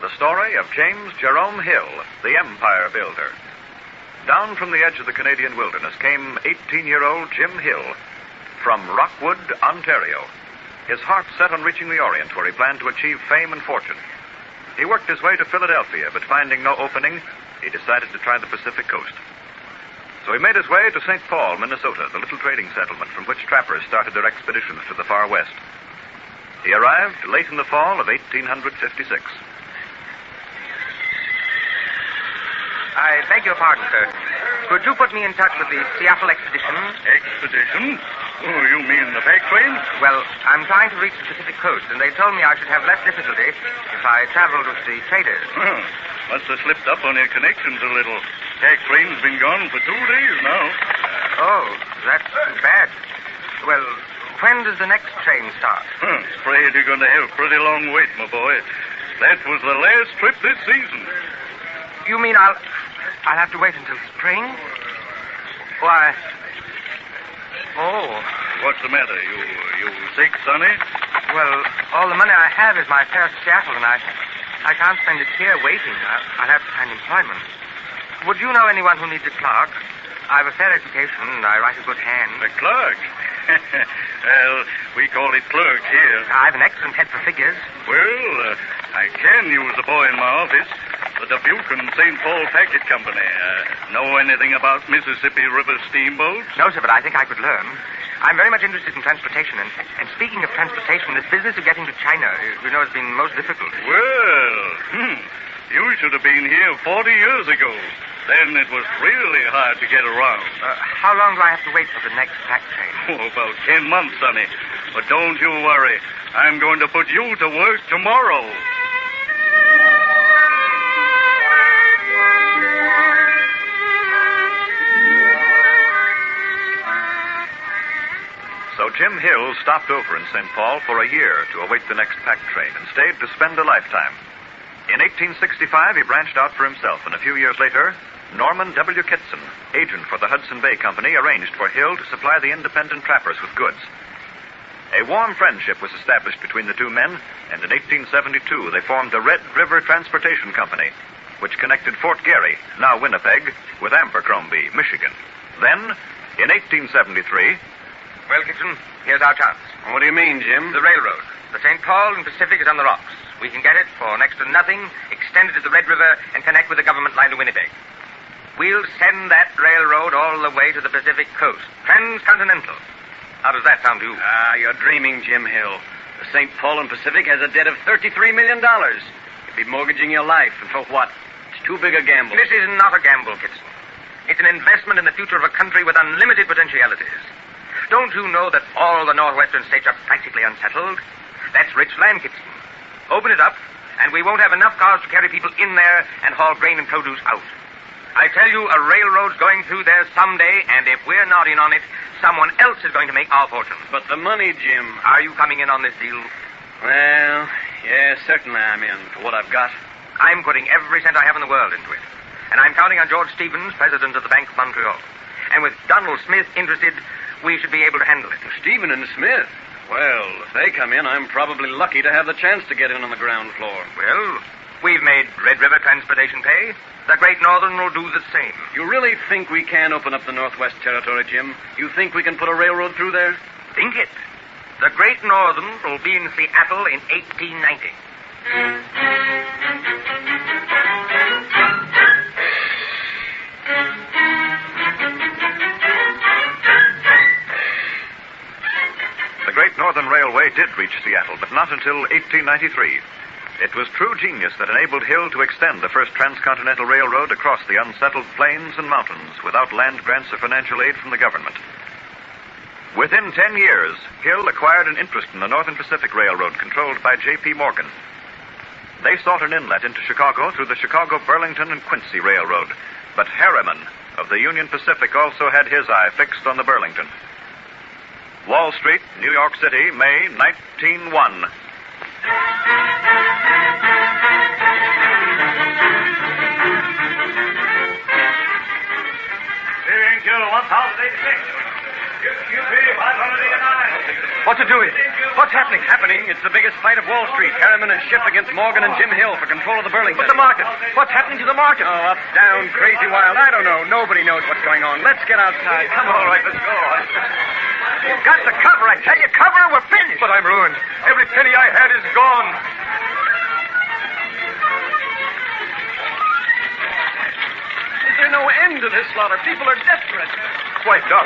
The story of James Jerome Hill, the empire builder. Down from the edge of the Canadian wilderness came 18-year-old Jim Hill from Rockwood, Ontario. His heart set on reaching the Orient, where he planned to achieve fame and fortune. He worked his way to Philadelphia, but finding no opening, he decided to try the Pacific coast. So he made his way to St. Paul, Minnesota, the little trading settlement from which trappers started their expeditions to the far west. He arrived late in the fall of 1856. I beg your pardon, sir. Could you put me in touch with the Seattle expedition? Expedition? Oh, you mean the pack train? Well, I'm trying to reach the Pacific coast, and they told me I should have less difficulty if I traveled with the traders. Oh, must have slipped up on your connections a little. Pack train's been gone for 2 days now. Oh, that's too bad. Well, when does the next train start? Afraid you're going to have a pretty long wait, my boy. That was the last trip this season. You mean I'll have to wait until spring? Why? Oh. What's the matter? You sick, Sonny? Well, all the money I have is my fare to Seattle, and I can't spend it here waiting. I'll have to find employment. Would you know anyone who needs a clerk? I have a fair education, and I write a good hand. A clerk? Well, we call it clerk here. I have an excellent head for figures. Well, I can use a boy in my office. The Dubuque and St. Paul Packet Company. Know anything about Mississippi River steamboats? No, sir, but I think I could learn. I'm very much interested in transportation, and speaking of transportation, this business of getting to China, you know, has been most difficult. Well, you should have been here 40 years ago. Then it was really hard to get around. How long do I have to wait for the next pack train? Oh, about 10 months, Sonny. But don't you worry. I'm going to put you to work tomorrow. So Jim Hill stopped over in St. Paul for a year to await the next pack train and stayed to spend a lifetime. In 1865, he branched out for himself, and a few years later, Norman W. Kitson, agent for the Hudson Bay Company, arranged for Hill to supply the independent trappers with goods. A warm friendship was established between the two men, and in 1872 they formed the Red River Transportation Company, which connected Fort Garry, now Winnipeg, with Abercrombie, Michigan. Then, in 1873... Well, Kitson, here's our chance. What do you mean, Jim? The railroad. The St. Paul and Pacific is on the rocks. We can get it for next to nothing, extend it to the Red River, and connect with the government line to Winnipeg. We'll send that railroad all the way to the Pacific coast. Transcontinental. How does that sound to you? You're dreaming, Jim Hill. The St. Paul and Pacific has a debt of $33 million. You'd be mortgaging your life, and for what? It's too big a gamble. This is not a gamble, Kitson. It's an investment in the future of a country with unlimited potentialities. Don't you know that all the northwestern states are practically unsettled? That's rich land, Kitson. Open it up, and we won't have enough cars to carry people in there and haul grain and produce out. I tell you, a railroad's going through there someday, and if we're not in on it, someone else is going to make our fortune. But the money, Jim. Are you coming in on this deal? Well, yeah, certainly I'm in for what I've got. I'm putting every cent I have in the world into it. And I'm counting on George Stevens, president of the Bank of Montreal. And with Donald Smith interested, we should be able to handle it. Stephen and Smith? Well, if they come in, I'm probably lucky to have the chance to get in on the ground floor. Well, we've made Red River Transportation pay. The Great Northern will do the same. You really think we can open up the Northwest Territory, Jim? You think we can put a railroad through there? Think it. The Great Northern will be in Seattle in 1890. The Great Northern Railway did reach Seattle, but not until 1893. It was true genius that enabled Hill to extend the first transcontinental railroad across the unsettled plains and mountains without land grants or financial aid from the government. Within 10 years, Hill acquired an interest in the Northern Pacific Railroad controlled by J.P. Morgan. They sought an inlet into Chicago through the Chicago, Burlington, and Quincy Railroad, but Harriman of the Union Pacific also had his eye fixed on the Burlington. Wall Street, New York City, May 1901. What's it doing? What's happening? It's the biggest fight of Wall Street. Harriman and Schiff against Morgan and Jim Hill for control of the Burlington. But the market. What's happening to the market? Oh, up, down, crazy, wild. I don't know. Nobody knows what's going on. Let's get outside. Come on. All right, let's go. You've got to cover. I tell you, cover or we're finished. But I'm ruined. Every penny I had is gone. Is there no end to this slaughter? People are desperate. Wiped out.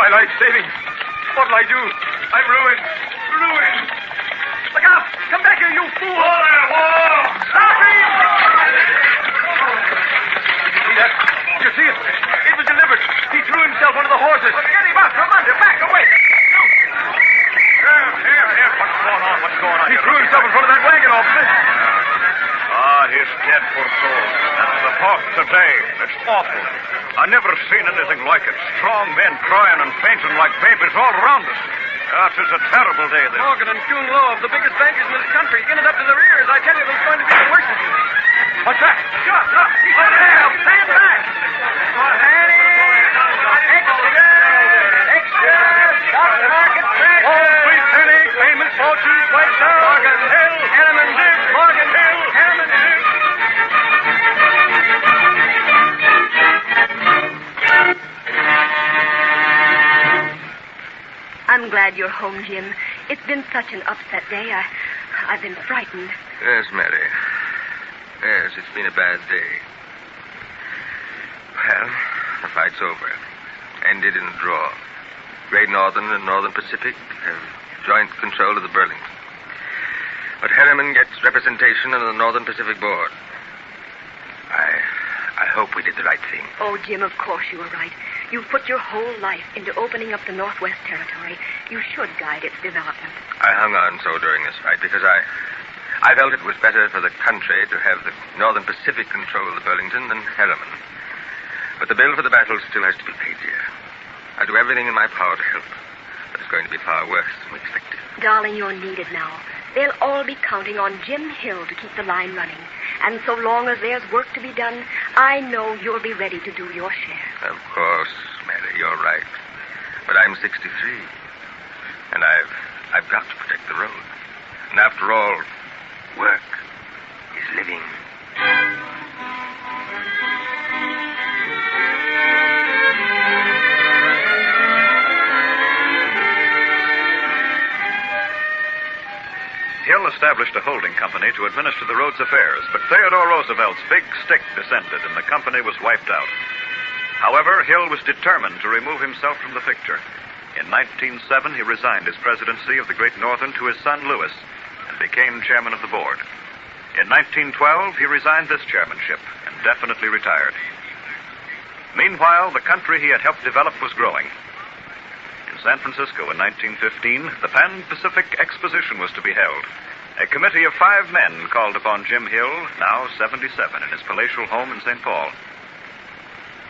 My life savings. What'll I do? I'm ruined. Ruined. Look out! Come back here, you fool! Whoa there, whoa! Stop him! Did you see that? Did you see it? It was delivered. He threw himself under the horses. Get him out from under. Back away. Here. What's going on? What's going on? He threw himself in front of that wagon, officer. He's dead, poor soul. That's the talk today. It's awful. I never seen anything like it. Strong men crying and fainting like babies all around us. That is a terrible day, this. Morgan and Kuhn Loeb, the biggest bankers in this country, in it up to their ears. I tell you, there's going to be the worst of it. What's that? Look. He's on the hill. Stand back. Stop the market crash. Wall Street panic. Famous fortunes wiped out. Morgan Hill. Harriman Jim. Morgan Hill. Harriman Jim. I'm glad you're home, Jim. It's been such an upset day. I've been frightened. Yes, Mary. Yes, it's been a bad day. Well, the fight's over. Ended in a draw. Great Northern and Northern Pacific have joint control of the Burlington. But Harriman gets representation on the Northern Pacific Board. I hope we did the right thing. Oh, Jim, of course you were right. You've put your whole life into opening up the Northwest Territory. You should guide its development. I hung on so during this fight because I felt it was better for the country to have the Northern Pacific control of the Burlington than Harriman. But the bill for the battle still has to be paid, dear. I'll do everything in my power to help. But it's going to be far worse than we expected. Darling, you're needed now. They'll all be counting on Jim Hill to keep the line running. And so long as there's work to be done, I know you'll be ready to do your share. Of course, Mary, you're right. But I'm 63. And I've got to protect the road. And after all, work is living. Hill established a holding company to administer the road's affairs, but Theodore Roosevelt's big stick descended and the company was wiped out. However, Hill was determined to remove himself from the picture. In 1907, he resigned his presidency of the Great Northern to his son Lewis and became chairman of the board. In 1912, he resigned this chairmanship and definitely retired. Meanwhile, the country he had helped develop was growing. In San Francisco in 1915, the Pan-Pacific Exposition was to be held. A committee of 5 men called upon Jim Hill, now 77, in his palatial home in St. Paul.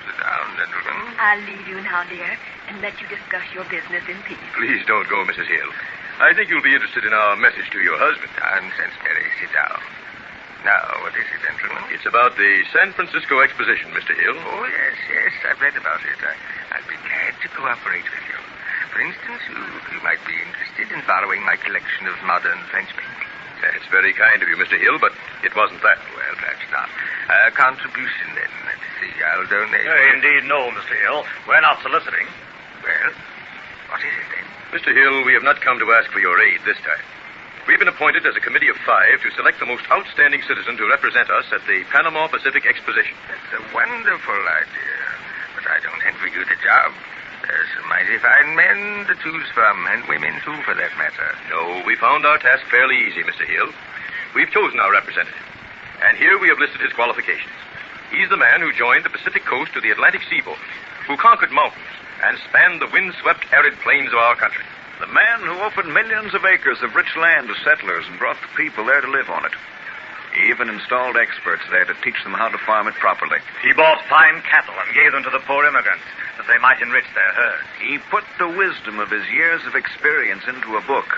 Sit down, gentlemen. I'll leave you now, dear, and let you discuss your business in peace. Please don't go, Mrs. Hill. I think you'll be interested in our message to your husband. Nonsense, Mary. Sit down. Now, what is it, gentlemen? It's about the San Francisco Exposition, Mr. Hill. Oh, yes. I've read about it. I'd be glad to cooperate with you. For instance, you might be interested in borrowing my collection of modern French paintings. That's very kind of you, Mr. Hill, but it wasn't that. Well, perhaps not. A contribution, then. Let's see. I'll donate. Indeed, no, Mr. Hill. We're not soliciting. Well, what is it, then? Mr. Hill, we have not come to ask for your aid this time. We've been appointed as a committee of 5 to select the most outstanding citizen to represent us at the Panama Pacific Exposition. That's a wonderful idea. But I don't envy you the job. There's some mighty fine men to choose from, and women, too, for that matter. No, we found our task fairly easy, Mr. Hill. We've chosen our representative. And here we have listed his qualifications. He's the man who joined the Pacific coast to the Atlantic seaboard, who conquered mountains and spanned the wind-swept arid plains of our country. The man who opened millions of acres of rich land to settlers and brought the people there to live on it. He even installed experts there to teach them how to farm it properly. He bought fine cattle and gave them to the poor immigrants, that they might enrich their herds. He put the wisdom of his years of experience into a book,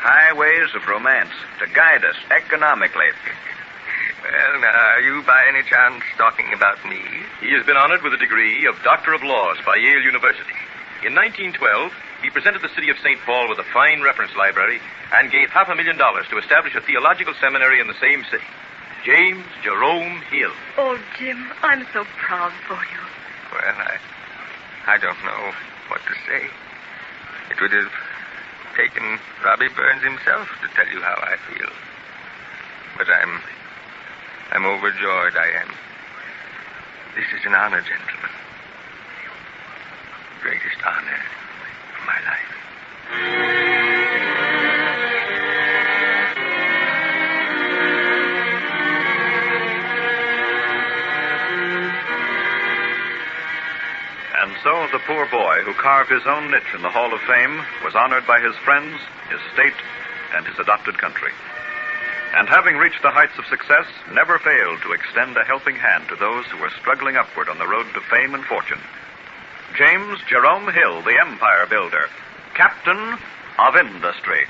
Highways of Romance, to guide us economically. Well, now, are you by any chance talking about me? He has been honored with a degree of Doctor of Laws by Yale University. In 1912, he presented the city of St. Paul with a fine reference library and gave $500,000 to establish a theological seminary in the same city. James Jerome Hill. Oh, Jim, I'm so proud for you. Well, I don't know what to say. It would have taken Robbie Burns himself to tell you how I feel. But I'm overjoyed, I am. This is an honor, gentlemen. Greatest honor of my life. And so the poor boy who carved his own niche in the Hall of Fame was honored by his friends, his state, and his adopted country. And having reached the heights of success, never failed to extend a helping hand to those who were struggling upward on the road to fame and fortune. James Jerome Hill, the empire builder, captain of industry.